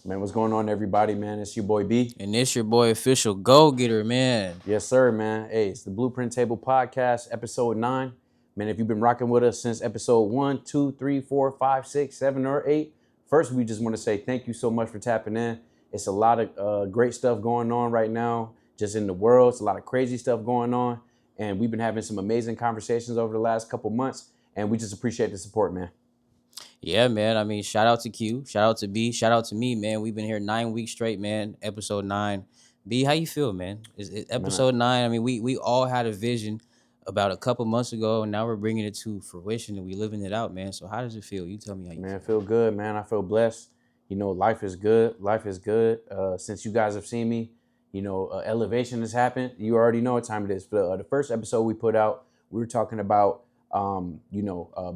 Man, what's going on, everybody, man? It's your boy B. And this your boy Official Go Getter, man. Yes, sir, man. Hey, it's the Blueprint Table Podcast, episode 9. Man, if you've been rocking with us since episode 1, 2, 3, 4, 5, 6, 7, or 8, first, we just want to say thank you so much for tapping in. It's a lot of great stuff going on right now, just in the world. It's a lot of crazy stuff going on. And we've been having some amazing conversations over the last couple months. And we just appreciate the support, man. Yeah, man. I mean, shout out to Q, shout out to B, shout out to me, man. We've been here 9 weeks straight, man. Episode 9. B, how you feel, man? Is Man, episode 9? I mean, we all had a vision about a couple months ago, and now we're bringing it to fruition, and we living it out, man. So how does it feel? You tell me how you Man, I feel. feel good, man. I feel blessed. You know, life is good. Life is good. Since you guys have seen me, elevation has happened. You already know what time it is. The first episode we put out, we were talking about,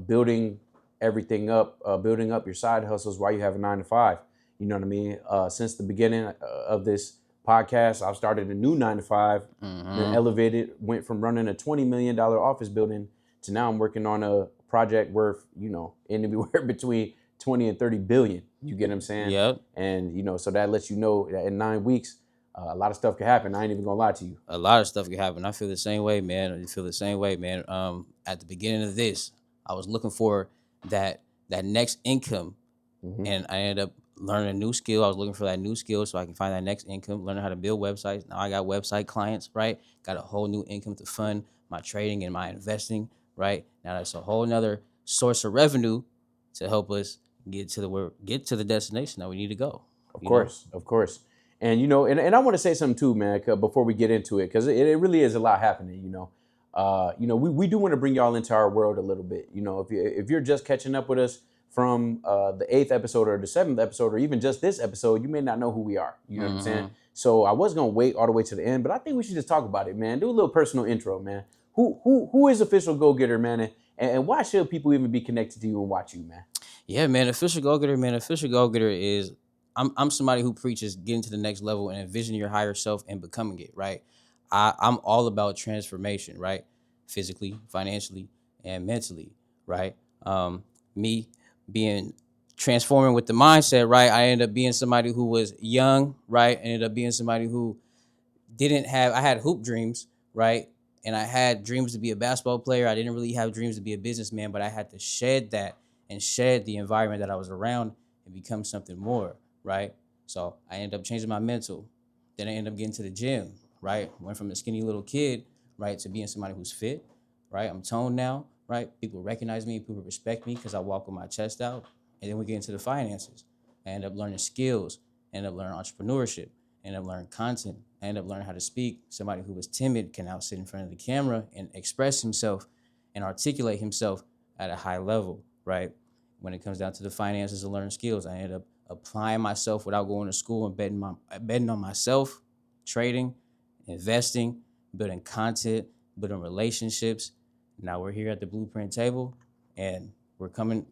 building everything up, building up your side hustles while you have a 9 to 5. You know what I mean? Since the beginning of this podcast, I've started a new 9 to 5, then elevated, went from running a $20 million office building to now I'm working on a project worth, anywhere between 20 and 30 billion. You get what I'm saying? Yep. And, so that lets you know that in 9 weeks, a lot of stuff can happen. I ain't even gonna lie to you. A lot of stuff can happen. I feel the same way, man. I feel the same way, man. At the beginning of this, I was looking for that next income, and I ended up learning a new skill. I was looking for that new skill so I can find that next income, learning how to build websites. Now I got website clients, right? Got a whole new income to fund my trading and my investing, right? Now that's a whole nother source of revenue to help us get to the destination that we need to go. Of course. And and I want to say something too, man, before we get into it, because it really is a lot happening. We do want to bring y'all into our world a little bit. If you're just catching up with us from the 8th episode or the 7th episode, or even just this episode, you may not know who we are. You know what I'm saying? So I was gonna wait all the way to the end, but I think we should just talk about it, man. Do a little personal intro, man. Who is Official Go Getter, man, and why should people even be connected to you and watch you, man? Yeah, man. Official Go Getter, man. Official Go Getter is I'm somebody who preaches getting to the next level and envisioning your higher self and becoming it, right? I'm all about transformation, right? Physically, financially, and mentally, right? Me being transforming with the mindset, right? I ended up being somebody who was young, right? I ended up being somebody who I had hoop dreams, right? And I had dreams to be a basketball player. I didn't really have dreams to be a businessman, but I had to shed that and shed the environment that I was around and become something more, right? So I ended up changing my mental. Then I ended up getting to the gym, right? Went from a skinny little kid, right, to being somebody who's fit, right? I'm toned now, right? People recognize me, people respect me because I walk with my chest out. And then we get into the finances. I end up learning skills, I end up learning entrepreneurship, I end up learning content, I end up learning how to speak. Somebody who was timid can now sit in front of the camera and express himself and articulate himself at a high level, right? When it comes down to the finances and learning skills, I ended up applying myself without going to school and betting on myself, trading, investing, building content, building relationships. Now we're here at the Blueprint Table, and we're going.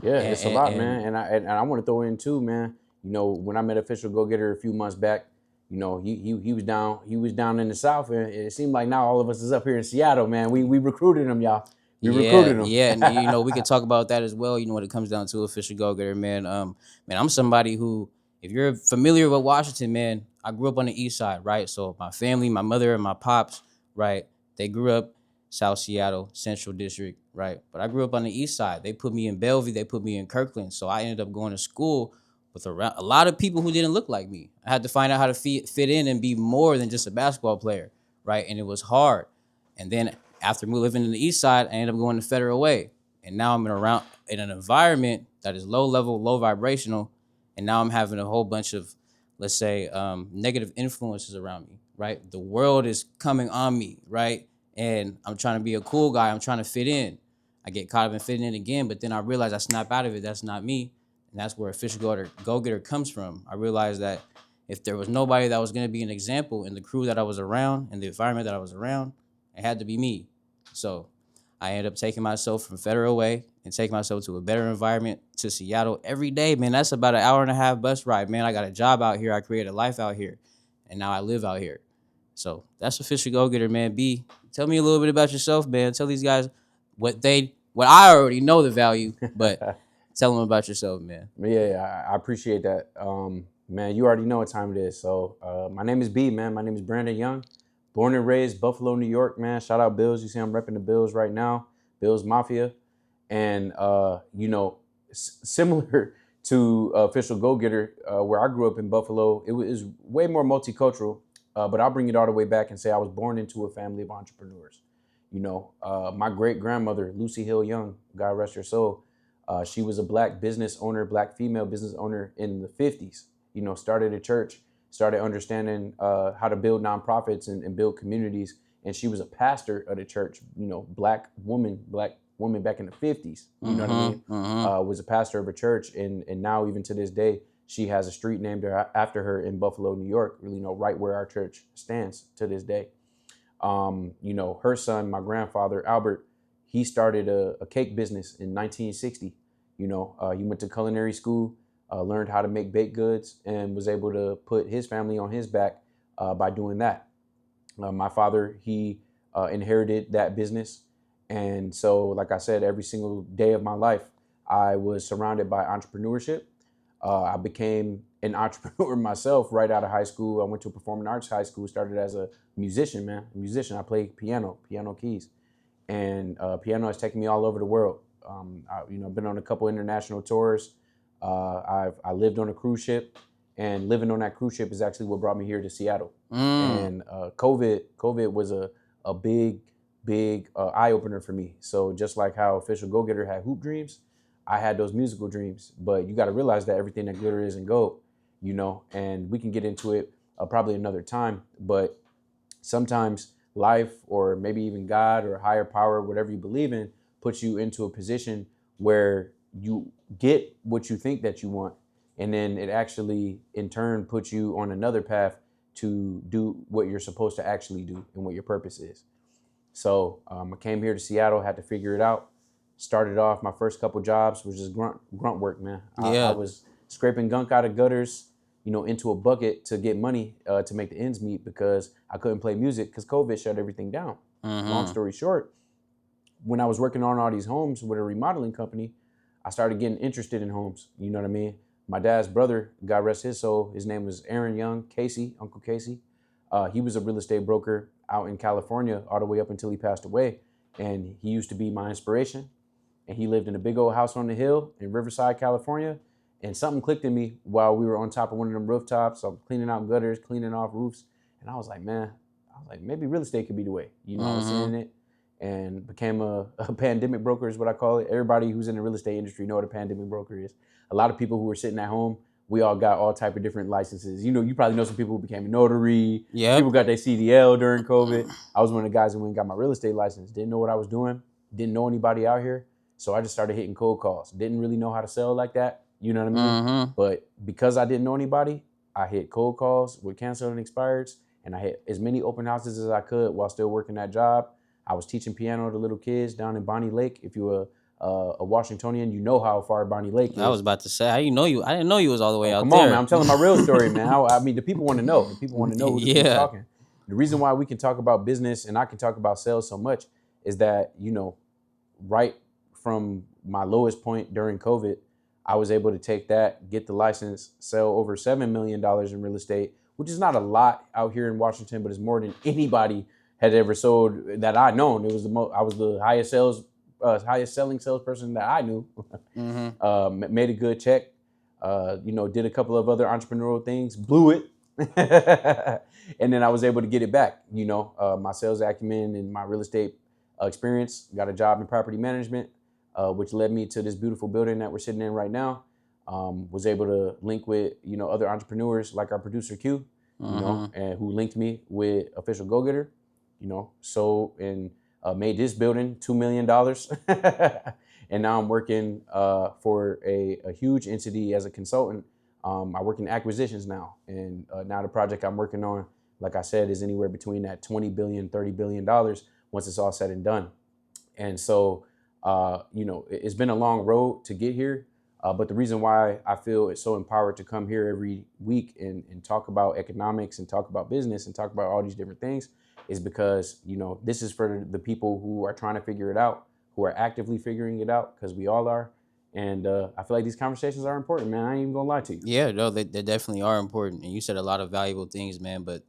Yeah, it's a lot, And man. And I want to throw in too, man. When I met Official Go Getter a few months back, he was down in the South, and it seemed like now all of us is up here in Seattle, man. We recruited him, y'all. We recruited him. and we could talk about that as well. When it comes down to Official Go Getter, man. Man, I'm somebody who, if you're familiar with Washington, man, I grew up on the East Side, right? So my family, my mother and my pops, right, they grew up South Seattle, Central District, right? But I grew up on the East Side. They put me in Bellevue, they put me in Kirkland, so I ended up going to school with a lot of people who didn't look like me. I had to find out how to fit in and be more than just a basketball player, right? And it was hard. And then after living in the East Side, I ended up going to Federal Way. And now I'm in an environment that is low level, low vibrational. And now I'm having a whole bunch of, let's say, negative influences around me, right? The world is coming on me, right? And I'm trying to be a cool guy. I'm trying to fit in. I get caught up in fitting in again, but then I realize I snap out of it. That's not me. And that's where Official Go Getter comes from. I realized that if there was nobody that was going to be an example in the crew that I was around, in the environment that I was around, it had to be me. So I ended up taking myself from Federal Way and taking myself to a better environment to Seattle every day, man. That's about an hour and a half bus ride, man. I got a job out here. I created a life out here. And now I live out here. So that's Official Go Getter, man. B, tell me a little bit about yourself, man. Tell these guys what I already know the value, but Tell them about yourself, man. Yeah, I appreciate that. Man, you already know what time it is. So, my name is B, man. My name is Brandon Young. Born and raised Buffalo, New York, man. Shout out Bills. You see, I'm repping the Bills right now. Bills Mafia. And, similar to Official Go Getter, where I grew up in Buffalo, it was way more multicultural. But I'll bring it all the way back and say I was born into a family of entrepreneurs. My great grandmother, Lucy Hill Young, God rest her soul, she was a black business owner, black female business owner in the 50s. Started a church, started understanding how to build nonprofits and build communities. And she was a pastor of the church, black woman back in the 50s. You know what I mean? Was a pastor of a church. And now, even to this day, she has a street named after her in Buffalo, New York, right where our church stands to this day. Her son, my grandfather, Albert, he started a cake business in 1960. He went to culinary school, learned how to make baked goods, and was able to put his family on his back by doing that. My father, he inherited that business. And so, like I said, every single day of my life, I was surrounded by entrepreneurship. I became an entrepreneur myself right out of high school. I went to a performing arts high school, started as a musician, man. A musician. I played piano keys. And piano has taken me all over the world. I've been on a couple international tours. I lived on a cruise ship, and living on that cruise ship is actually what brought me here to Seattle. And COVID was a big eye opener for me. So just like how Official Go Getter had hoop dreams, I had those musical dreams. But you got to realize that everything that glitter isn't gold, and we can get into it probably another time. But sometimes life, or maybe even God or higher power, whatever you believe in, puts you into a position where you get what you think that you want. And then it actually, in turn, puts you on another path to do what you're supposed to actually do and what your purpose is. So I came here to Seattle, had to figure it out. Started off, my first couple jobs was just grunt work, man. I was scraping gunk out of gutters, into a bucket to get money to make the ends meet, because I couldn't play music because COVID shut everything down. Long story short, when I was working on all these homes with a remodeling company, I started getting interested in homes. You know what I mean? My dad's brother, God rest his soul, his name was Aaron Young, Casey, Uncle Casey. He was a real estate broker out in California all the way up until he passed away. And he used to be my inspiration. And he lived in a big old house on the hill in Riverside, California. And something clicked in me while we were on top of one of them rooftops. I'm cleaning out gutters, cleaning off roofs. And I was like, maybe real estate could be the way. I was seeing it, and became a pandemic broker is what I call it. Everybody who's in the real estate industry know what a pandemic broker is. A lot of people who were sitting at home, we all got all type of different licenses. You probably know some people who became a notary. Yep. People got their CDL during COVID. I was one of the guys who went and got my real estate license. Didn't know what I was doing. Didn't know anybody out here. So I just started hitting cold calls. Didn't really know how to sell like that. You know what I mean? But because I didn't know anybody, I hit cold calls with canceled and expireds. And I hit as many open houses as I could while still working that job. I was teaching piano to little kids down in Bonnie Lake. If you're a Washingtonian, you know how far Bonnie Lake is. I was about to say, I didn't know you was all the way out Come there. on, man. I'm telling my real story, man. I mean, the people want to know. The people want to know who's talking. The reason why we can talk about business and I can talk about sales so much is that, right from my lowest point during COVID, I was able to take that, get the license, sell over $7 million in real estate, which is not a lot out here in Washington, but it's more than anybody had ever sold that I known. It was I was the highest selling salesperson that I knew. Made a good check. Did a couple of other entrepreneurial things, blew it, and then I was able to get it back. My sales acumen and my real estate experience. Got a job in property management, which led me to this beautiful building that we're sitting in right now. Was able to link with other entrepreneurs like our producer Q, and who linked me with Official Go Getter. Made this building $2 million. And now I'm working for a huge entity as a consultant. I work in acquisitions now. And now the project I'm working on, like I said, is anywhere between that $20 billion, $30 billion once it's all said and done. And so, it's been a long road to get here. But the reason why I feel it's so empowered to come here every week and talk about economics and talk about business and talk about all these different things is because, this is for the people who are trying to figure it out, who are actively figuring it out, because we all are. And I feel like these conversations are important, man. I ain't even gonna lie to you. Yeah, no, they definitely are important. And you said a lot of valuable things, man. But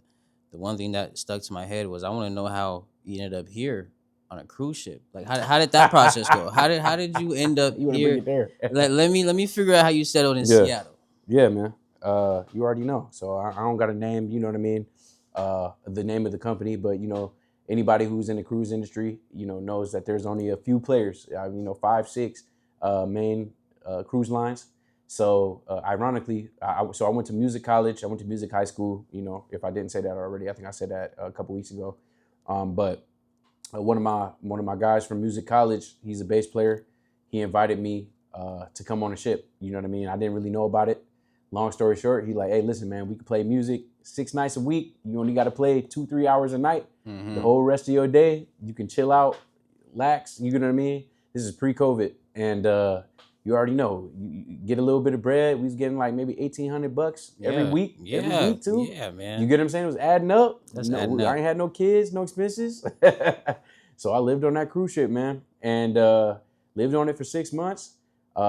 the one thing that stuck to my head was I want to know how you ended up here on a cruise ship. Like, how did that process go? How did you end up You want to bring here? it there? Let me figure out how you settled in Yeah. Seattle. Yeah, man. You already know. So I don't got a name, you know what I mean? The name of the company, but anybody who's in the cruise industry, knows that there's only a few players, 5, 6 main cruise lines. So ironically, so I went to music college. I went to music high school. If I didn't say that already, I think I said that a couple weeks ago. But one of my guys from music college, he's a bass player. He invited me to come on a ship. You know what I mean? I didn't really know about it. Long story short, he like, hey, listen, man, we can play music 6 nights a week. You only got to play 2-3 hours a night. Mm-hmm. The whole rest of your day, you can chill out, relax. You know what I mean? This is pre-COVID, and you already know. You get a little bit of bread. We was getting like maybe $1,800 every week. Every week too. Yeah, man. You get what I'm saying? It was adding up. That's adding up. I ain't had no kids, no expenses. So I lived on that cruise ship, man, and lived on it for 6 months.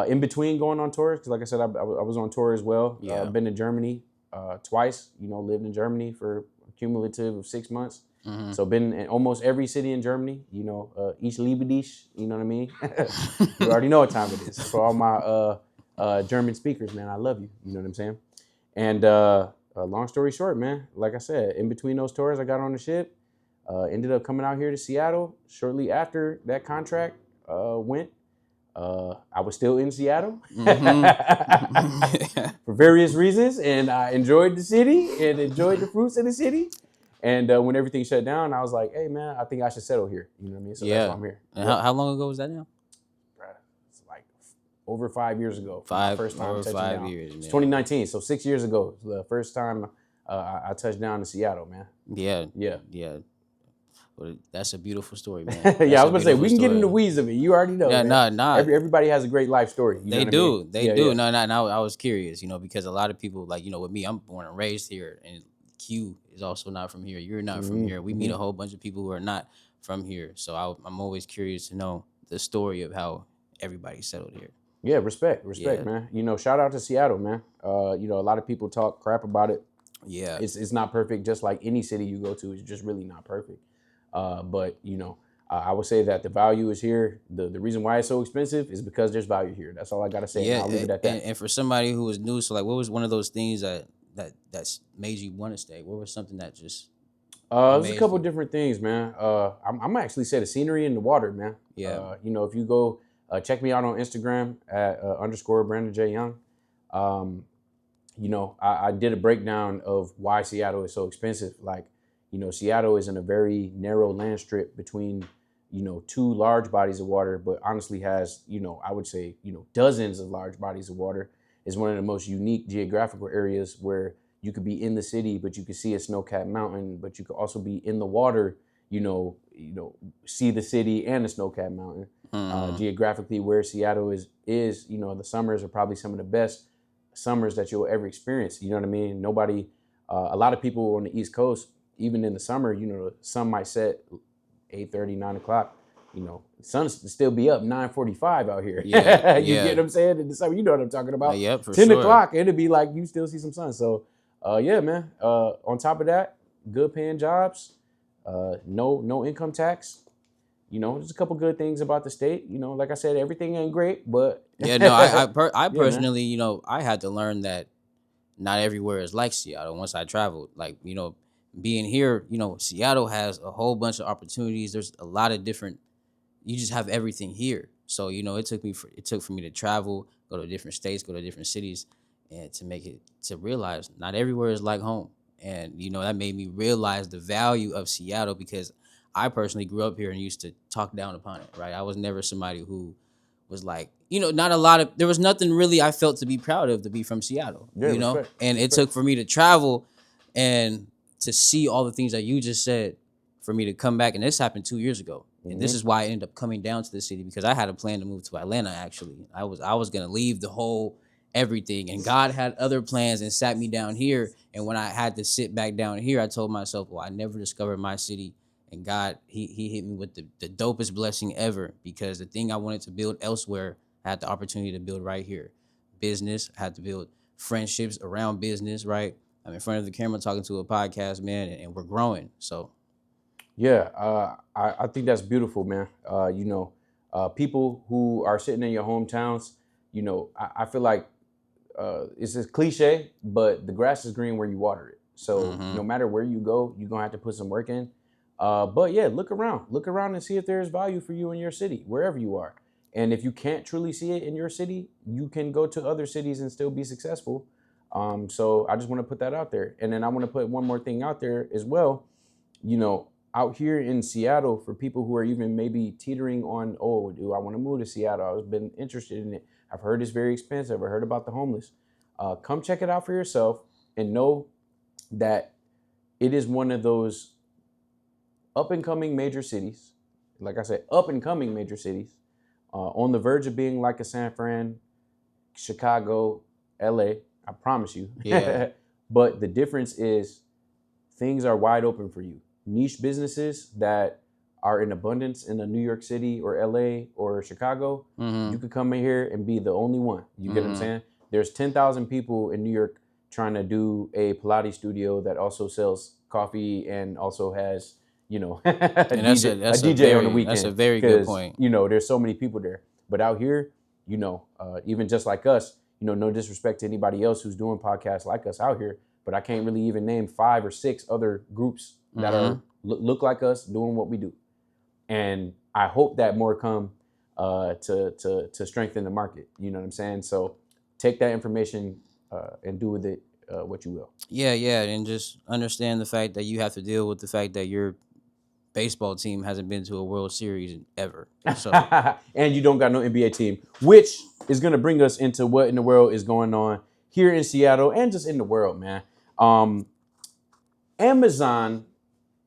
In between going on tours, because like I said, I was on tour as well. Yeah. Been to Germany twice. Lived in Germany for a cumulative of 6 months. Mm-hmm. So been in almost every city in Germany. East Liebedisch. You know what I mean? You already know what time it is. For all my German speakers, man, I love you. You know what I'm saying? And long story short, man, like I said, in between those tours, I got on the ship. Ended up coming out here to Seattle shortly after that contract went. I was still in Seattle Mm-hmm. for various reasons, and I enjoyed the city and enjoyed the fruits of the city. And when everything shut down, I was like, hey, man, I think I should settle here. You know what I mean? So that's why I'm here. And how long ago was that now? It's like over 5 years ago. First time over touching 5 down. years. It's 2019, so 6 years ago. It was the first time I touched down in Seattle, man. Yeah. Yeah. Well, that's a beautiful story, man. Yeah, I was gonna say we can get in the weeds of it. You already know. Yeah, man. nah. Everybody has a great life story. They do. They do. Yeah. No, I was curious, because a lot of people, like, with me, I'm born and raised here, and Q is also not from here. You're not from here. We meet a whole bunch of people who are not from here. So I'm always curious to know the story of how everybody settled here. Yeah, respect, man. Shout out to Seattle, man. A lot of people talk crap about it. Yeah. It's not perfect, just like any city you go to. It's just really not perfect. But I would say that the value is here. The reason why it's so expensive is because there's value here. That's all I gotta say. Yeah, I'll leave it at that. and for somebody who was new, so like, what was one of those things that's made you want to stay? What was something that just There's a couple different things, man. I'm actually say the scenery and the water, man. Yeah. If you go check me out on Instagram at _ Brandon J. Young. I did a breakdown of why Seattle is so expensive. Like, Seattle is in a very narrow land strip between, 2 large bodies of water, but honestly has, I would say, dozens of large bodies of water. Is one of the most unique geographical areas where you could be in the city, but you could see a snow-capped mountain, but you could also be in the water, see the city and the snow-capped mountain. Geographically, where Seattle is, the summers are probably some of the best summers that you'll ever experience. You know what I mean? Nobody, a lot of people on the East Coast, even in the summer, the sun might set 8:30, 9 o'clock. The sun still be up 9:45 out here. Yeah, You yeah. get what I'm saying? In the summer, you know what I'm talking about. Yeah, for 10 sure. o'clock, it'll be like you still see some sun. So, yeah, man. On top of that, good paying jobs, no income tax. There's a couple good things about the state. Like I said, everything ain't great, but Yeah, no, I man. personally, I had to learn that not everywhere is like Seattle once I traveled. Like, being here, Seattle has a whole bunch of opportunities. There's a lot of different, you just have everything here. So, it took for me to travel, go to different states, go to different cities, and to realize not everywhere is like home. And, that made me realize the value of Seattle, because I personally grew up here and used to talk down upon it, right? I was never somebody who was like, there was nothing really I felt to be proud of to be from Seattle, Yeah, respect, and it took for me to travel and to see all the things that you just said for me to come back. And this happened 2 years ago. And this is why I ended up coming down to the city, because I had a plan to move to Atlanta. Actually, I was going to leave the whole everything, and God had other plans and sat me down here. And when I had to sit back down here, I told myself, well, I never discovered my city. And God, he hit me with the dopest blessing ever, because the thing I wanted to build elsewhere, I had the opportunity to build right here. Business, I had to build friendships around business, right? I'm in front of the camera talking to a podcast, man, and we're growing. So Yeah, I think that's beautiful, man. People who are sitting in your hometowns, I feel like it's a cliche, but the grass is green where you water it. So no mhm. matter where you go, you're gonna have to put some work in. But yeah, look around and see if there's value for you in your city, wherever you are. And if you can't truly see it in your city, you can go to other cities and still be successful. So I just want to put that out there, and then I want to put one more thing out there as well. You know, out here in Seattle, for people who are even maybe teetering on, oh, do I want to move to Seattle? I've been interested in it. I've heard it's very expensive. I heard about the homeless. Come check it out for yourself and know that it is one of those up and coming major cities. Like I said, up and coming major cities, on the verge of being like a San Fran, Chicago, LA. I promise you. Yeah. But the difference is things are wide open for you. Niche businesses that are in abundance in a New York City or LA or Chicago, you Mhm. could come in here and be the only one. You get what I'm Mhm. saying? There's 10,000 people in New York trying to do a Pilates studio that also sells coffee and also has, a And that's DJ a a that's a DJ on the very that's weekend a very good because, point. there's so many people there. But out here, even just like us, no disrespect to anybody else who's doing podcasts like us out here, but I can't really even name 5 or 6 other groups that are Mhm. look like us doing what we do. And I hope that more come to strengthen the market. You know what I'm saying? So take that information and do with it what you will. Yeah, yeah, and just understand the fact that you have to deal with the fact that your baseball team hasn't been to a World Series in ever. So And you don't got no NBA team, which is going to bring us into what in the world is going on here in Seattle and just in the world, man. Um, Amazon,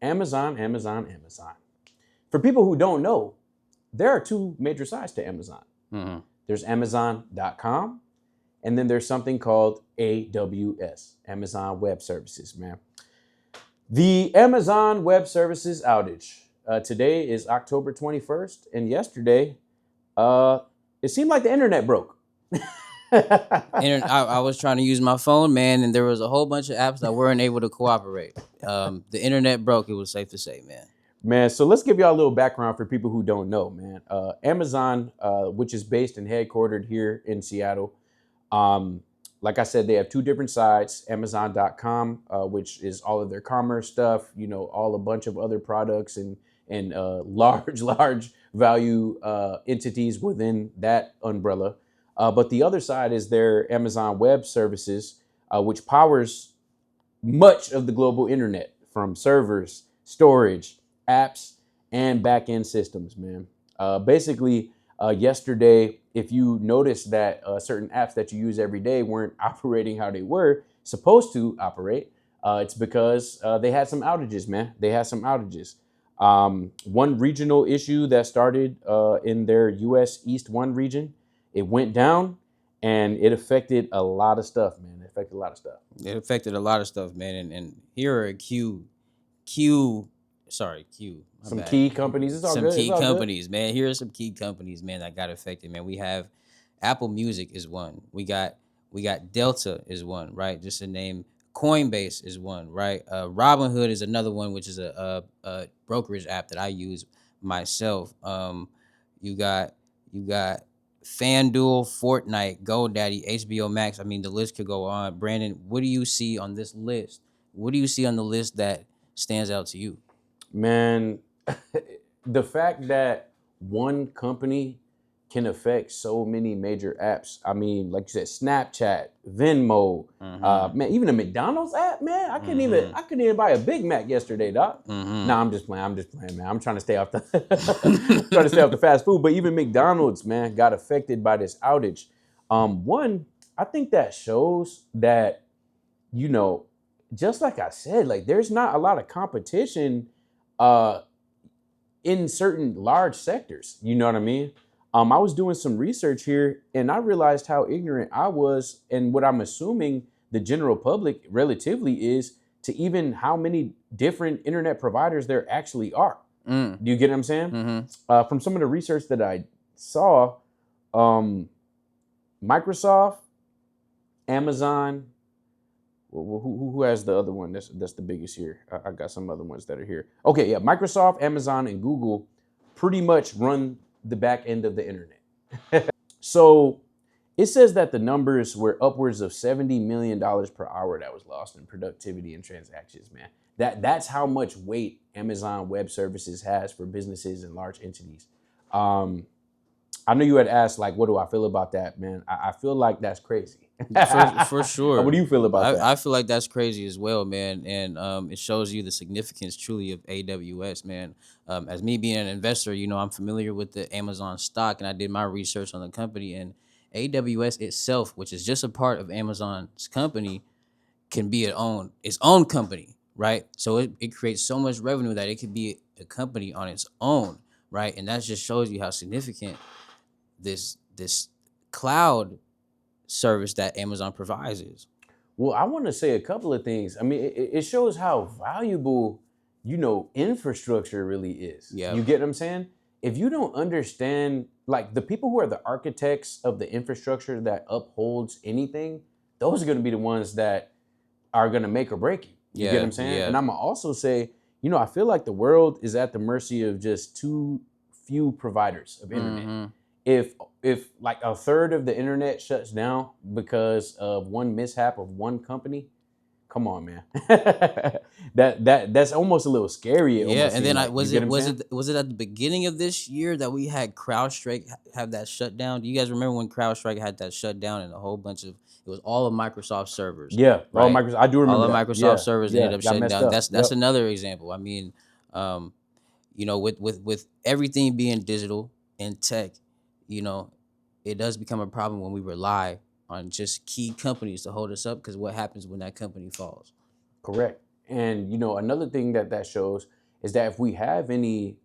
Amazon. For people who don't know, there are 2 major sides to Amazon. mhm. There's Amazon.com, and then there's something called AWS, Amazon Web Services, man. The Amazon Web Services outage. Today is October 21st, and yesterday, uh, it seemed like the internet broke. I was trying to use my phone, man, and there was a whole bunch of apps that weren't able to cooperate. The internet broke. It was safe to say, man. Man, so let's give y'all a little background for people who don't know, man. Amazon, which is based and headquartered here in Seattle, um, like I said, they have 2 different sites. Amazon.com, which is all of their commerce stuff, all a bunch of other products and large value entities within that umbrella. But the other side is their Amazon Web Services, which powers much of the global internet from servers, storage, apps, and back-end systems, man. Basically, yesterday, if you noticed that certain apps that you use every day weren't operating how they were supposed to operate, it's because they had some outages, man. They had some outages. One regional issue that started in their US East 1 region, it went down and it affected a lot of stuff, man. It affected a lot of stuff. It affected a lot of stuff, man. And here are Q, sorry, Q, my Some bad. key companies. It's all Some good. It's key all good. companies, man. Here are some key companies, man, that got affected, man. We have Apple Music is one. We got Delta is one, right? Just to name. Coinbase is one, right? Robinhood is another one, which is a brokerage app that I use myself. You got FanDuel, Fortnite, GoDaddy, HBO Max. I mean, the list could go on. Brandon, what do you see on this list? What do you see on the list that stands out to you? Man, the fact that one company can affect so many major apps. I mean, like you said, Snapchat, Venmo, Mm-hmm. man, even a McDonald's app, man. Mm-hmm. I couldn't even buy a Big Mac yesterday, doc. Mm-hmm. Nah, I'm just playing. I'm just playing, man. I'm trying to stay off the trying to stay off the fast food. But even McDonald's, man, got affected by this outage. One, I think that shows that, you know, just like I said, like there's not a lot of competition uh in certain large sectors. You know what I mean? I was doing some research here and I realized how ignorant I was and what I'm assuming the general public relatively is to even how many different internet providers there actually are. Mm. Do you get what I'm saying? Mm-hmm. From some of the research that I saw, Um, Microsoft, Amazon. Who has the other one? That's the biggest here. I got some other ones that are here. Okay, yeah, Microsoft, Amazon, and Google pretty much run the back end of the internet. So it says that the numbers were upwards of $70 million per hour that was lost in productivity and transactions, man. That's how much weight Amazon Web Services has for businesses and large entities. Um, I know you had asked, like, what do I feel about that, man? I feel like that's crazy. For What do sure. you feel about that? I feel like that's crazy as well, man. And it shows you the significance truly of AWS, man. As me being an investor, I'm familiar with the Amazon stock, and I did my research on the company. And AWS itself, which is just a part of Amazon's company, can be its own company, right? So it creates so much revenue that it could be a company on its own, right? And that just shows you how significant this cloud service that Amazon provides is. Well, I want to say a couple of things. I mean, it shows how valuable, infrastructure really is. Yeah. You get what I'm saying? If you don't understand, like the people who are the architects of the infrastructure that upholds anything, those are going to be the ones that are going to make or break you. You get what Yeah. I'm saying? Yeah. And I'm going to also say, I feel like the world is at the mercy of just too few providers of internet. Mm-hmm. If like a third of the internet shuts down because of one mishap of one company, come on, man. That's almost a little scary. It Yeah, almost and seemed then I like, you get what I'm saying? was it at the beginning of this year that we had CrowdStrike have that shutdown? Do you guys remember when CrowdStrike had that shutdown and a whole bunch of it was all of Microsoft servers, Yeah. Oh, right? Microsoft. I do All remember of that. Microsoft Yeah. servers Yeah. ended up Got shutting messed down. up. That's Yep. another example. I mean, with everything being digital and tech, you know, it does become a problem when we rely on just key companies to hold us up because what happens when that company falls? Correct. And another thing that shows is that if we have any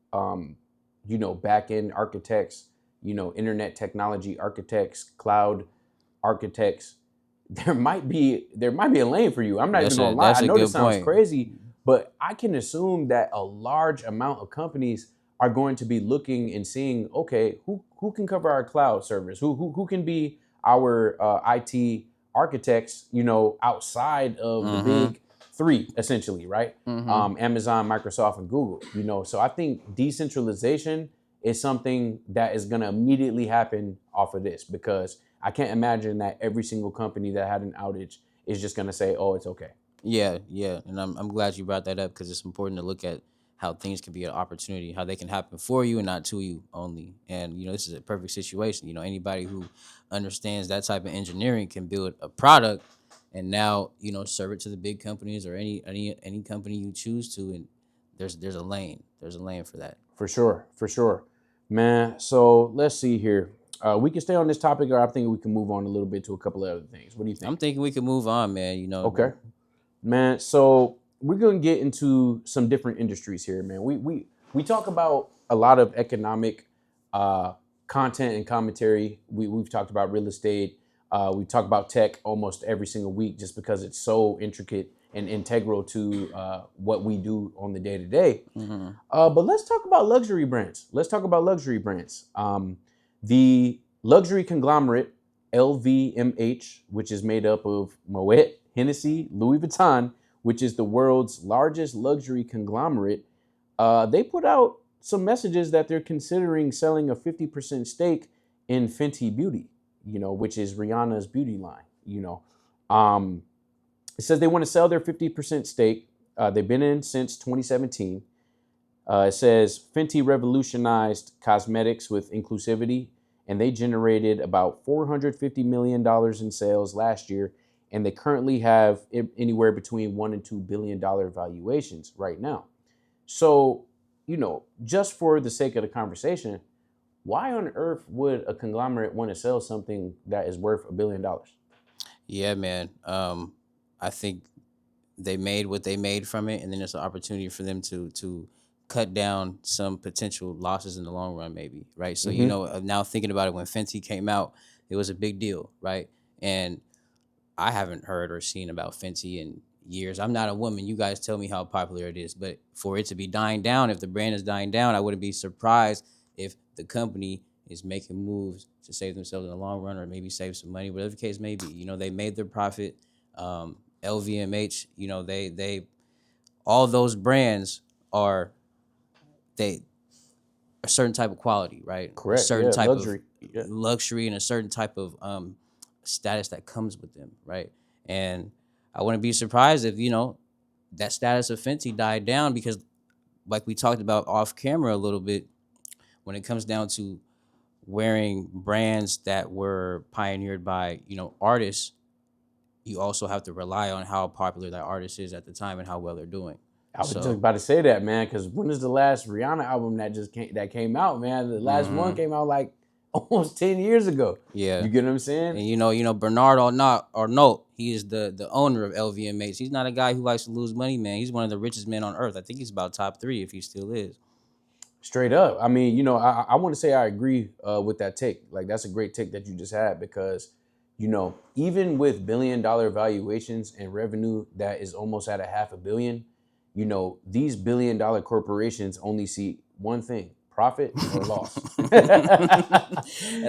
back end architects, internet technology architects, cloud architects, there might be a lane for you. I'm not even gonna lie. That's I a know this good sounds point. crazy, but I can assume that a large amount of companies are going to be looking and seeing, okay, who can cover our cloud service? Who can be our IT architects? Outside of the Mm-hmm. big three, essentially, right? Mm-hmm. Amazon, Microsoft, and Google. So I think decentralization is something that is going to immediately happen off of this, because I can't imagine that every single company that had an outage is just going to say, "Oh, it's okay." Yeah, yeah, and I'm glad you brought that up because it's important to look at how things can be an opportunity, how they can happen for you and not to you only. And this is a perfect situation. Anybody who understands that type of engineering can build a product and now serve it to the big companies or any company you choose to. And there's a lane for that. For sure, for sure, man. So let's see here. We can stay on this topic, or I think we can move on a little bit to a couple of other things. What do you I'm think? thinking we can move on, man. Okay, man. So we're gonna get into some different industries here, man. We talk about a lot of economic uh, content and commentary. We've talked about real estate. We talk about tech almost every single week, just because it's so intricate and integral to what we do on the day to day. Hmm. But let's talk about luxury brands. Let's talk about luxury brands. The luxury conglomerate LVMH, which is made up of Moet, Hennessy, Louis Vuitton, which is the world's largest luxury conglomerate, they put out some messages that they're considering selling a 50% stake in Fenty Beauty, which is Rihanna's beauty line. Um, it says they want to sell their 50% stake. They've been in since 2017. It says Fenty revolutionized cosmetics with inclusivity, and they generated about $450 million in sales last year, and they currently have anywhere between $1 and $2 billion valuations right now. So, just for the sake of the conversation, why on earth would a conglomerate want to sell something that is worth $1 billion? Yeah, man. I think they made what they made from it, and then it's an opportunity for them to cut down some potential losses in the long run, maybe, right? So Mm-hmm. now thinking about it, when Fenty came out, it was a big deal, right? And I haven't heard or seen about Fenty in years. I'm not a woman. You guys tell me how popular it is, but for it to be dying down, if the brand is dying down, I wouldn't be surprised if the company is making moves to save themselves in the long run, or maybe save some money, whatever the case may be. You know, they made their profit. LVMH, you know, they all those brands are they a certain type of quality, right? A Correct. certain Yeah. type of Luxury. Yeah. luxury and a certain type of status that comes with them, right? And I wouldn't be surprised if, you know, that status of Fenty died down because, like we talked about off camera a little bit, when it comes down to wearing brands that were pioneered by, you know, artists, you also have to rely on how popular that artist is at the time and how well they're doing. I was just So, about to say that, man, because when is the last Rihanna album that came out, man? The last one came out like almost 10 years ago. yeah. You get what I'm saying? And you know, Bernard Arnault, he is the owner of LVMH. He's not a guy who likes to lose money, man. He's one of the richest men on earth. I think he's about top 3 if he still is. Straight up. I mean, you know, I want to say I agree with that take. Like, that's a great take that you just had because, you know, even with billion-dollar valuations and revenue that is almost at $500 million, you know, these billion-dollar corporations only see one thing: profit or loss. And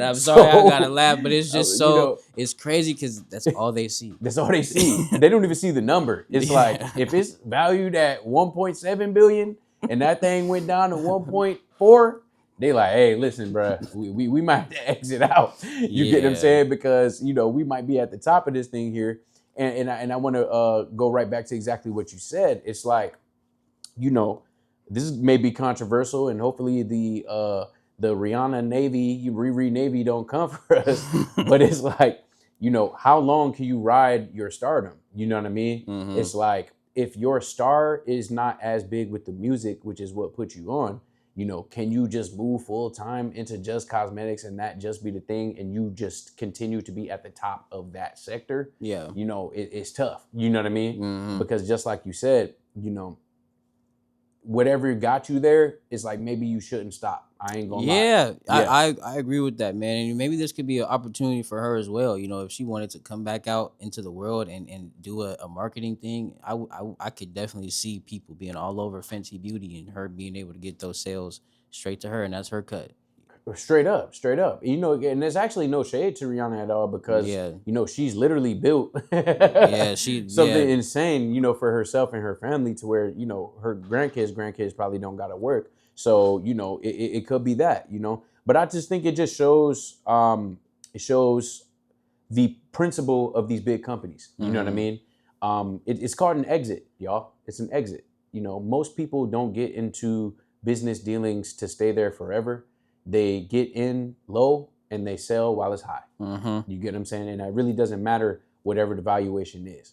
I'm sorry I gotta laugh, but it's just you know, it's crazy because that's all they see. that's all they see. They don't even see the number. It's like, if it's valued at 1.7 billion and that thing went down to 1.4, they like, hey, listen, bro, we might have to exit out. You get what I'm saying? Because, you know, we might be at the top of this thing here. And I want to go right back to exactly what you said. It's like, you know, this may be controversial, and hopefully the Rihanna Navy, Riri Navy don't come for us. But it's like, you know, how long can you ride your stardom? You know what I mean? Mhm. It's like, if your star is not as big with the music, which is what put you on, you know, can you just move full time into just cosmetics and that just be the thing, and you just continue to be at the top of that sector? Yeah. You know, it's tough. You know what I mean? Mhm. Because just like you said, you know, whatever got you there, it's like, maybe you shouldn't stop. I ain't gonna lie. Yeah, Yeah. I agree with that, man. And maybe this could be an opportunity for her as well. You know, if she wanted to come back out into the world and do a marketing thing, I could definitely see people being all over Fenty Beauty and her being able to get those sales straight to her, and that's her cut. Straight up, straight up. You know, and there's actually no shade to Rihanna at all because, Yeah. you know, she's literally built Yeah, something insane, you know, for herself and her family, to where, you know, her grandkids probably don't gotta work. So, you know, it could be that, you know. But I just think it just shows the principle of these big companies. You know what I mean? It's called an exit, y'all. It's an exit. You know, most people don't get into business dealings to stay there forever. They get in low and they sell while it's high. You get what I'm saying? And it really doesn't matter whatever the valuation is.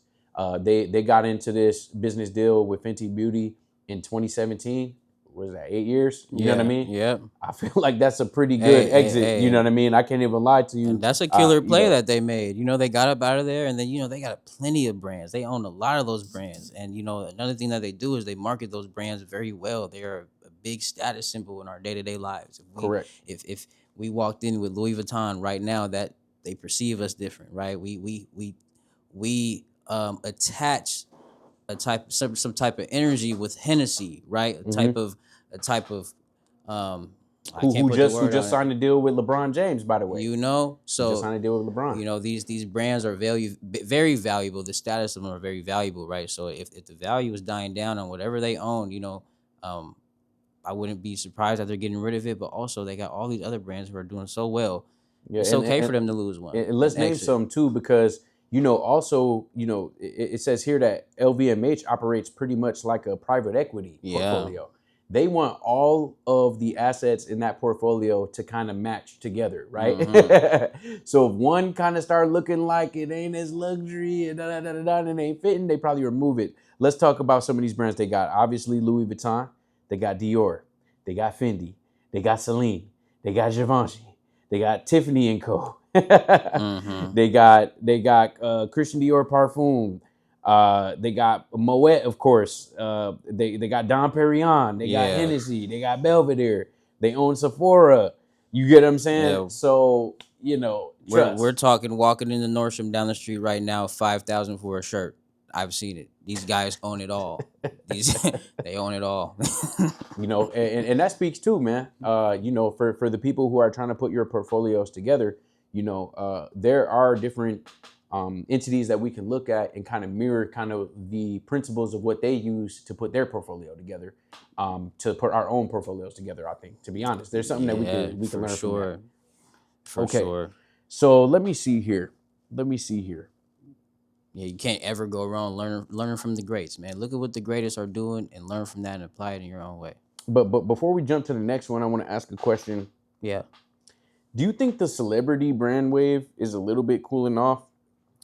They got into this business deal with Fenty Beauty in 2017. Was that 8 years? You know what I mean? Yeah. I feel like that's a pretty good exit. You know what I mean? I can't even lie to you. And that's a killer play you know, that they made. You know, they got up out of there, and then, you know, they got plenty of brands. They own a lot of those brands. And, you know, another thing that they do is they market those brands very well. They are a big status symbol in our day-to-day lives. Correct. If we walked in with Louis Vuitton right now, that they perceive us different, right? We attach some type of energy with Hennessy, right? A type of I can't Who put the just word on it. signed a deal with LeBron James, by the way. You know, He just so signed a deal with LeBron. you know, these brands are very valuable. The status of them are very valuable, right? So if the value is dying down on whatever they own, you know, I wouldn't be surprised that they're getting rid of it. But also, they got all these other brands who are doing so well. Yeah, It's okay for them to lose one. And let's name some too, because, you know, also, you know, it says here that LVMH operates pretty much like a private equity portfolio. They want all of the assets in that portfolio to kind of match together, right? So if one kind of start looking like it ain't as luxury and and it ain't fitting, they probably remove it. Let's talk about some of these brands they got. Obviously, Louis Vuitton, they got Dior, they got Fendi, they got Celine, they got Givenchy, they got Tiffany and Co. They got Christian Dior parfum. They got Moet, of course. They got Dom Perignon. They got Hennessy. They got Belvedere. They own Sephora. You get what I'm saying? Yeah. So, you know, We're talking walking in the Nordstrom down the street right now, $5,000 for a shirt. I've seen it. These guys own it all. These they own it all. You know, and that speaks too, man. You know, for the people who are trying to put your portfolios together, you know, there are different entities that we can look at and kind of mirror kind of the principles of what they use to put their portfolio together, to put our own portfolios together. I think, to be honest, there's something that Yeah, we can for learn from that. sure. For Okay, sure. so let me see here. Let me see here. Yeah, you can't ever go wrong learning from the greats, man. Look at what the greatest are doing and learn from that and apply it in your own way. But before we jump to the next one, I want to ask a question. Yeah. Do you think the celebrity brand wave is a little bit cooling off?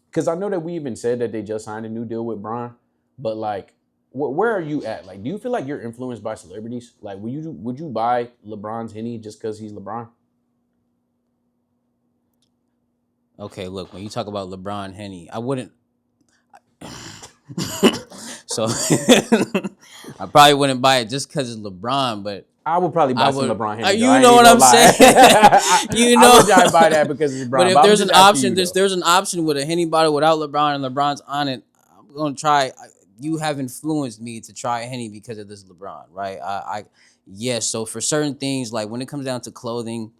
Because I know that we even said that they just signed a new deal with Bron, but like, where are you at? Like, do you feel like you're influenced by celebrities? Like, would you buy LeBron's Henny just because he's LeBron? Okay, look, when you talk about LeBron Henny, I wouldn't so I probably wouldn't buy it just because it's LeBron, but I would probably I buy some would. LeBron Henny though. You I ain't know even what gonna I'm lie. saying? You I know. would try to buy that because it's But LeBron. if But I'm there's an just asking option, you though. there's an option with a Henny bottle without LeBron and LeBron's on it. I'm gonna try. You have influenced me to try Henny because of this LeBron, right? Yes. So for certain things, like when it comes down to clothing,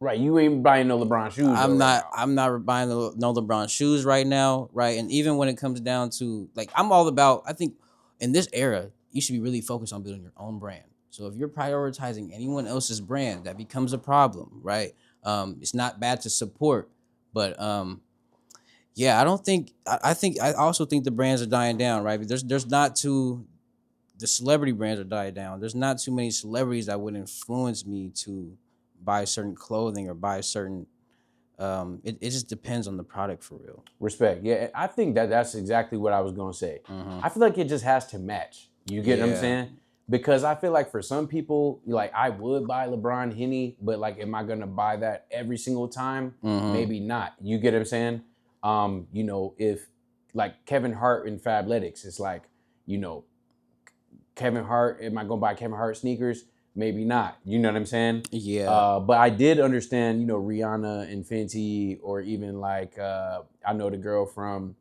Right, you ain't buying no LeBron shoes though right now. I'm not buying no LeBron shoes right now, right? And even when it comes down to like, I'm all about. I think in this era, you should be really focused on building your own brand. So if you're prioritizing anyone else's brand, that becomes a problem, right? It's not bad to support, but yeah, I don't think. I also think the brands are dying down, right? There's not too the celebrity brands are dying down. There's not too many celebrities that would influence me to buy certain clothing or buy certain. It just depends on the product for real. Respect. Yeah, I think that that's exactly what I was gonna say. Mm-hmm. I feel like it just has to match. You get what I'm Yeah. saying? Because I feel like for some people, like I would buy LeBron Henny, but like, am I gonna buy that every single time? Mm-hmm. Maybe not. You get what I'm saying? You know, if like Kevin Hart in Fabletics, it's like, you know, Kevin Hart, am I gonna buy Kevin Hart sneakers? Maybe not. You know what I'm saying? Yeah. But I did understand, you know, Rihanna and Fenty, or even like I know the girl from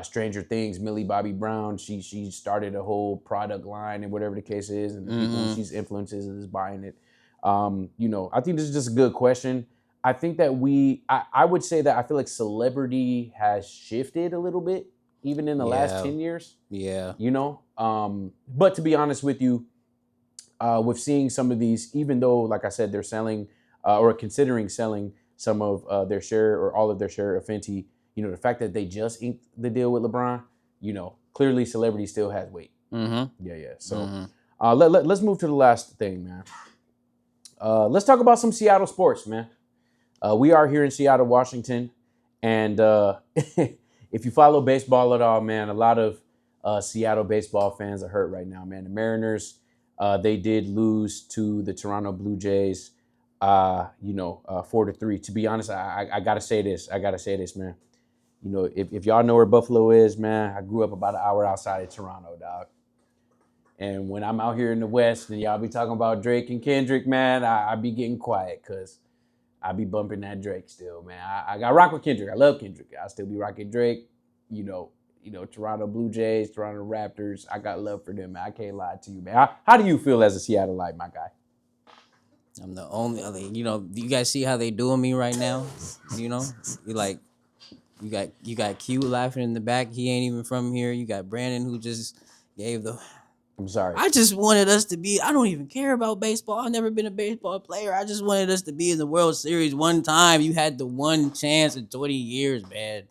Stranger Things, Millie Bobby Brown. She started a whole product line and whatever the case is, and the people who she's influences is buying it. You know, I think this is just a good question. I think that I would say that I feel like celebrity has shifted a little bit, even in the last 10 years. Yeah. You know, but to be honest with you, with seeing some of these, even though, like I said, they're selling or considering selling some of their share or all of their share of Fenty, you know, the fact that they just inked the deal with LeBron, you know, clearly celebrity still has weight. Mm-hmm. Yeah. So let's move to the last thing, man. Let's talk about some Seattle sports, man. We are here in Seattle, Washington. And if you follow baseball at all, man, a lot of Seattle baseball fans are hurt right now, man. The Mariners, they did lose to the Toronto Blue Jays, 4-3. To be honest, I gotta say this. Man. You know, if y'all know where Buffalo is, man, I grew up about an hour outside of Toronto, dog. And when I'm out here in the West and y'all be talking about Drake and Kendrick, man, I be getting quiet because I be bumping that Drake still, man. I got rock with Kendrick. I love Kendrick. I still be rocking Drake. You know, Toronto Blue Jays, Toronto Raptors. I got love for them, man. I can't lie to you, man. How do you feel as a Seattleite, my guy? I'm the only. You know, you guys see how they doing me right now? You know, you got Q laughing in the back. He ain't even from here. You got Brandon who just gave the. I'm sorry. I just wanted us to be. I don't even care about baseball. I've never been a baseball player. I just wanted us to be in the World Series one time. You had the one chance in 20 years, man.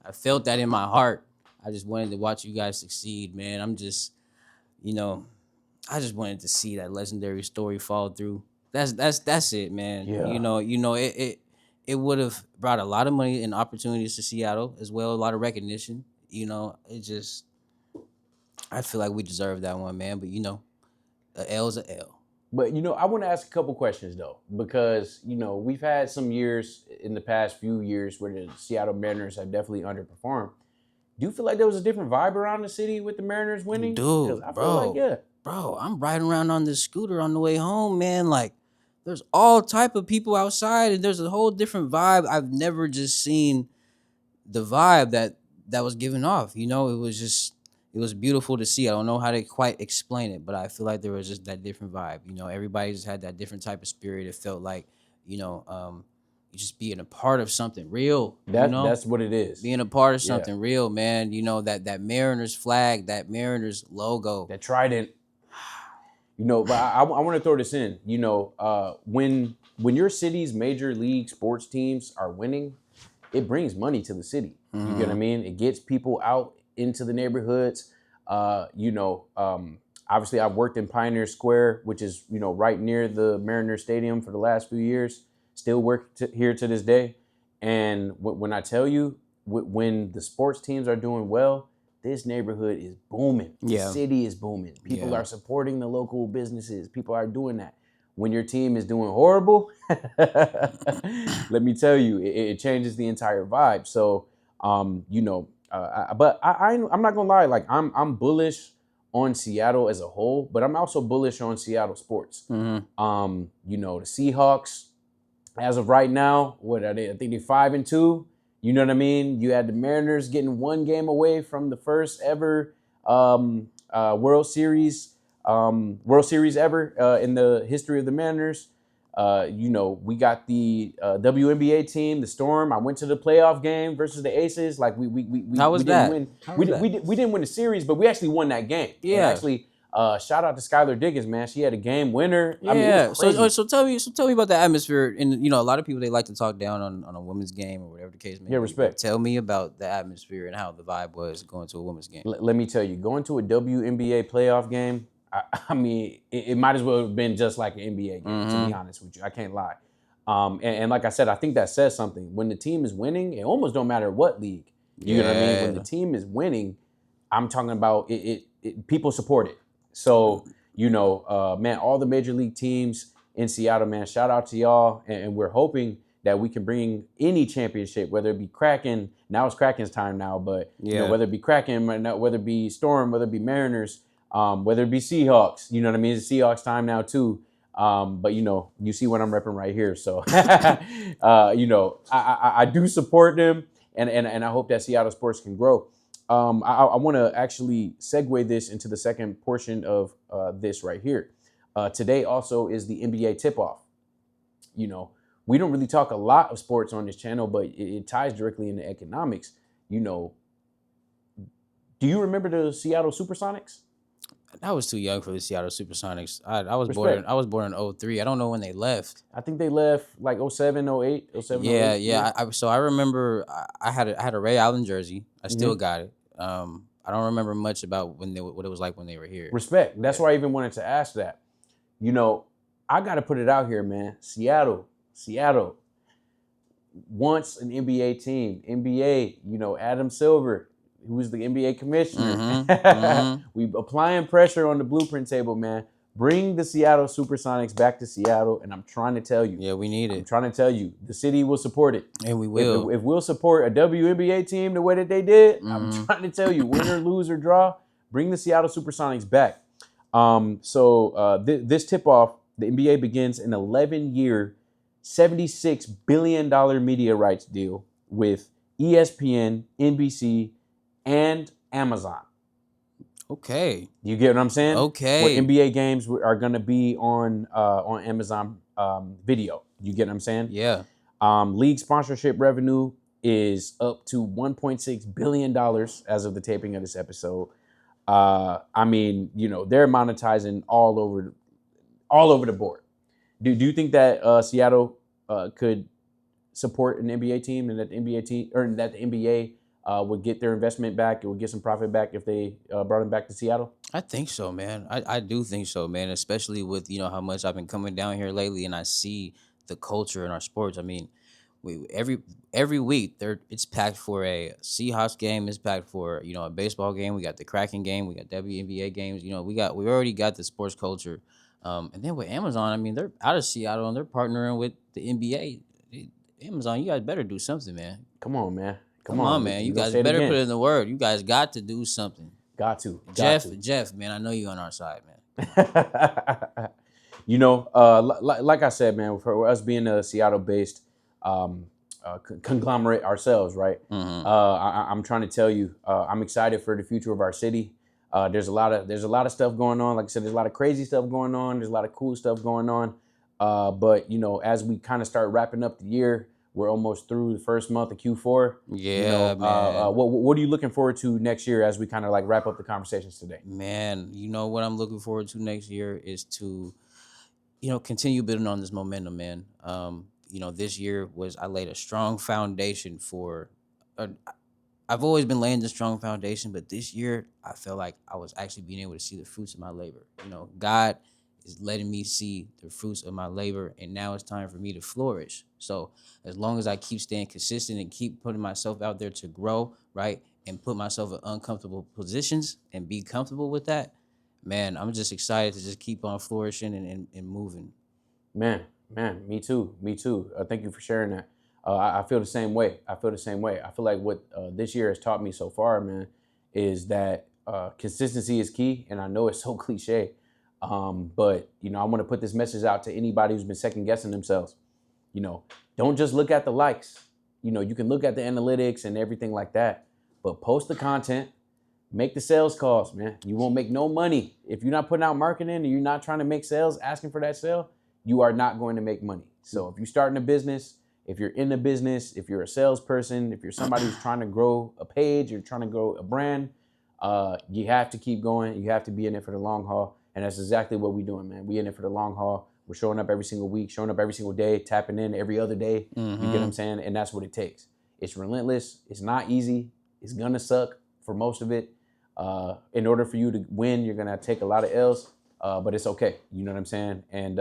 I felt that in my heart. I just wanted to watch you guys succeed, man. I'm just, you know, I just wanted to see that legendary story fall through. That's it, man. Yeah. It would have brought a lot of money and opportunities to Seattle as well, a lot of recognition. You know, I feel like we deserve that one, man. But you know, a L is a L. But, you know, I want to ask a couple questions, though, because, you know, we've had some years in the past few years where the Seattle Mariners have definitely underperformed. Do you feel like there was a different vibe around the city with the Mariners winning? Dude, I feel like, yeah. Bro, I'm riding around on this scooter on the way home, man. Like, there's all type of people outside, and there's a whole different vibe. I've never just seen the vibe that that was given off. You know, it was beautiful to see. I don't know how to quite explain it, but I feel like there was just that different vibe. You know, everybody just had that different type of spirit. It felt like, you know, you just being a part of something real. You know, That's what it is. being a part of Yeah. something real, man. You know, that Mariners flag, that Mariners logo. That trident. You know, but I want to throw this in. You know, when your city's major league sports teams are winning, it brings money to the city. You get what I mean? It gets people out into the neighborhoods. You know, obviously I've worked in Pioneer Square, which is, you know, right near the Mariners Stadium for the last few years. Still work here to this day. And when I tell you, when the sports teams are doing well, this neighborhood is booming. The Yeah. city is booming. People Yeah. are supporting the local businesses. People are doing that. When your team is doing horrible, let me tell you, it changes the entire vibe. So, you know, I'm not gonna lie. Like I'm bullish on Seattle as a whole, but I'm also bullish on Seattle sports. You know, the Seahawks, as of right now, what are they? I think they're 5-2. You know what I mean? You had the Mariners getting one game away from the first ever World Series ever in the history of the Mariners. You know, we got the WNBA team, the Storm. I went to the playoff game versus the Aces. Like we How was we didn't that? win. How We was that? we didn't win the series, but we actually won that game. And Yeah. actually, shout out to Skylar Diggins, man. She had a game winner. Yeah. I mean, it was crazy. So tell me about the atmosphere. And you know, a lot of people, they like to talk down on a women's game or whatever the case may be. Yeah, respect. Tell me about the atmosphere and how the vibe was going to a women's game. Let me tell you, going to a WNBA playoff game, I mean, it might as well have been just like an NBA game, to be honest with you. I can't lie. And like I said, I think that says something. When the team is winning, it almost don't matter what league. You know what I mean? When the team is winning, I'm talking about people support it. So, you know, man, all the major league teams in Seattle, man, shout out to y'all. And we're hoping that we can bring any championship, whether it be Kraken. Now it's Kraken's time now, but you know, whether it be Kraken, whether it be Storm, whether it be Mariners, whether it be Seahawks, you know what I mean? It's Seahawks time now too. But you know, you see what I'm repping right here. So, you know, I do support them, and I hope that Seattle sports can grow. I want to actually segue this into the second portion of this right here. Today also is the NBA tip-off. You know, we don't really talk a lot of sports on this channel, but it ties directly into economics. You know, do you remember the Seattle Supersonics? I was too young for the Seattle Supersonics. I was Respect. born in 03. I don't know when they left. I think they left like 07, 08, 07, Yeah, 08. yeah. So I remember I had a Ray Allen jersey. I still Mm-hmm. got it. I don't remember much about what it was like when they were here. Respect. That's why I even wanted to ask that. You know, I got to put it out here, man. Seattle wants an NBA team. NBA, you know, Adam Silver, who's the NBA commissioner. We applying pressure on the blueprint table, man. Bring the Seattle Supersonics back to Seattle, and I'm trying to tell you. Yeah, we need I'm it, trying to tell you, the city will support it. and we will. If we'll support a WNBA team the way that they did, I'm trying to tell you, win or lose or draw, bring the Seattle Supersonics back. This tip-off, the NBA begins an 11-year, $76 billion media rights deal with ESPN, NBC, and Amazon. Okay. You get what I'm saying? Okay. Where NBA games are going to be on Amazon Video. You get what I'm saying? Yeah. League sponsorship revenue is up to $1.6 billion as of the taping of this episode. I mean, you know, they're monetizing all over the board. Do you think that Seattle could support an NBA team, and that the NBA would get their investment back, it would get some profit back if they brought him back to Seattle? I think so, man. I do think so, man. Especially with, you know, how much I've been coming down here lately, and I see the culture in our sports. I mean, every week it's packed for a Seahawks game. It's packed for, you know, a baseball game. We got the Kraken game. We got WNBA games. You know, we already got the sports culture. And then with Amazon, I mean, they're out of Seattle and they're partnering with the NBA. Amazon, you guys better do something, man. Come on, man. Come on, man. You guys better put in the word. You guys got to do something. Got to. Jeff, man, I know you on our side, man. You know, like I said, man, for us being Seattle-based, conglomerate ourselves, right? Mm-hmm. I'm trying to tell you, I'm excited for the future of our city. There's a lot of stuff going on. Like I said, there's a lot of crazy stuff going on. There's a lot of cool stuff going on. But as we kind of start wrapping up the year, we're almost through the first month of Q4. Yeah, man. What are you looking forward to next year as we kind of like wrap up the conversations today? Man, you know what I'm looking forward to next year is to, continue building on this momentum, man. This year was I laid a strong foundation for. Uh, I've always been laying the strong foundation, but this year I felt like I was actually being able to see the fruits of my labor. God is letting me see the fruits of my labor, and now it's time for me to flourish. So as long as I keep staying consistent and keep putting myself out there to grow, right, and put myself in uncomfortable positions and be comfortable with that, man, I'm just excited to just keep on flourishing and moving. Man, me too, me too. Thank you for sharing that. I feel the same way. I feel the same way. I feel like what this year has taught me so far, man, is that consistency is key. And I know it's so cliche, but I want to put this message out to anybody who's been second guessing themselves. You know, don't just look at the likes. You can look at the analytics and everything like that, but post the content, make the sales calls, man. You won't make no money if you're not putting out marketing and you're not trying to make sales, asking for that sale. You are not going to make money. So if you're starting a business, if you're in the business, if you're a salesperson, if you're somebody who's trying to grow a page, you're trying to grow a brand, you have to keep going. You have to be in it for the long haul. And that's exactly what we're doing, man. We in it for the long haul. We're showing up every single week, showing up every single day, tapping in every other day. You get what I'm saying? And that's what it takes. It's relentless. It's not easy. It's going to suck for most of it. In order for you to win, you're going to take a lot of L's, but it's okay. You know what I'm saying? And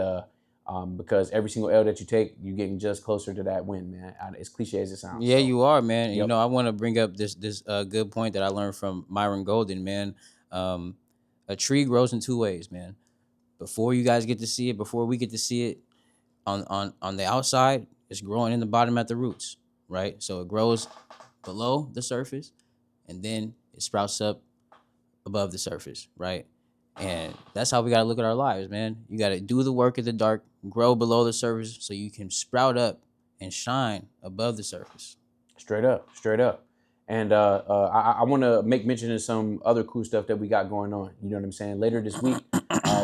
because every single L that you take, you're getting just closer to that win, man. As cliche as it sounds. Yeah, So, you are, man. And, yep. I want to bring up this good point that I learned from Myron Golden, man. Um, a tree grows in two ways, man. Before you guys get to see it, before we get to see it on the outside, it's growing in the bottom at the roots, right? So it grows below the surface, and then it sprouts up above the surface, right? And that's how we gotta look at our lives, man. You gotta do the work at the dark, grow below the surface, so you can sprout up and shine above the surface. Straight up, straight up. And I want to make mention of some other cool stuff that we got going on. You know what I'm saying? Later this week,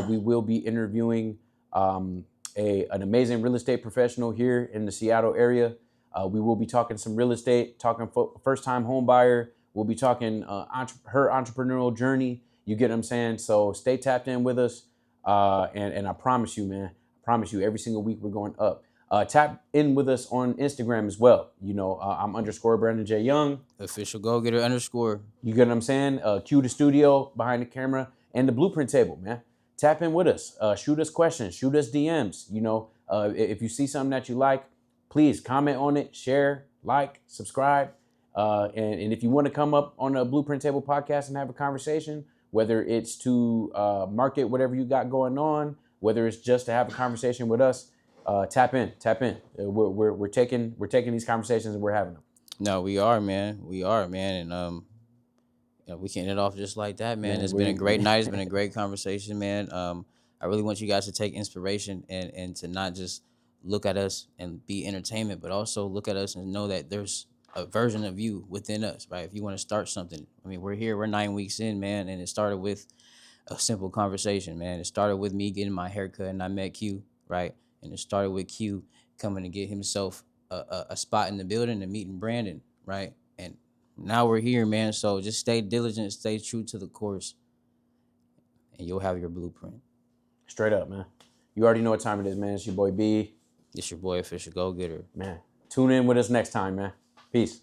we will be interviewing an amazing real estate professional here in the Seattle area. We will be talking some real estate, talking first-time home buyer. We'll be talking her entrepreneurial journey. You get what I'm saying? So stay tapped in with us. And I promise you, man, I promise you, every single week we're going up. Tap in with us on Instagram as well. I'm underscore Brandon J. Young. Official Go Getter _. You get what I'm saying? Cue the studio behind the camera and the blueprint table, man. Tap in with us. Shoot us questions. Shoot us DMs. If you see something that you like, please comment on it, share, like, subscribe. And if you want to come up on a Blueprint Table podcast and have a conversation, whether it's to market whatever you got going on, whether it's just to have a conversation with us, tap in. We're taking these conversations and we're having them. No, we are, man. We are, man. And we can end it off just like that, man. It's been a great night. It's been a great conversation, man. I really want you guys to take inspiration and to not just look at us and be entertainment, but also look at us and know that there's a version of you within us, right? If you want to start something, I mean, we're here, we're 9 weeks in, man, and it started with a simple conversation, man. It started with me getting my haircut and I met Q, right? And it started with Q coming to get himself a spot in the building and meeting Brandon, right? And now we're here, man. So just stay diligent, stay true to the course, and you'll have your blueprint. Straight up, man. You already know what time it is, man. It's your boy B. It's your boy, Official Go Getter. Man, tune in with us next time, man. Peace.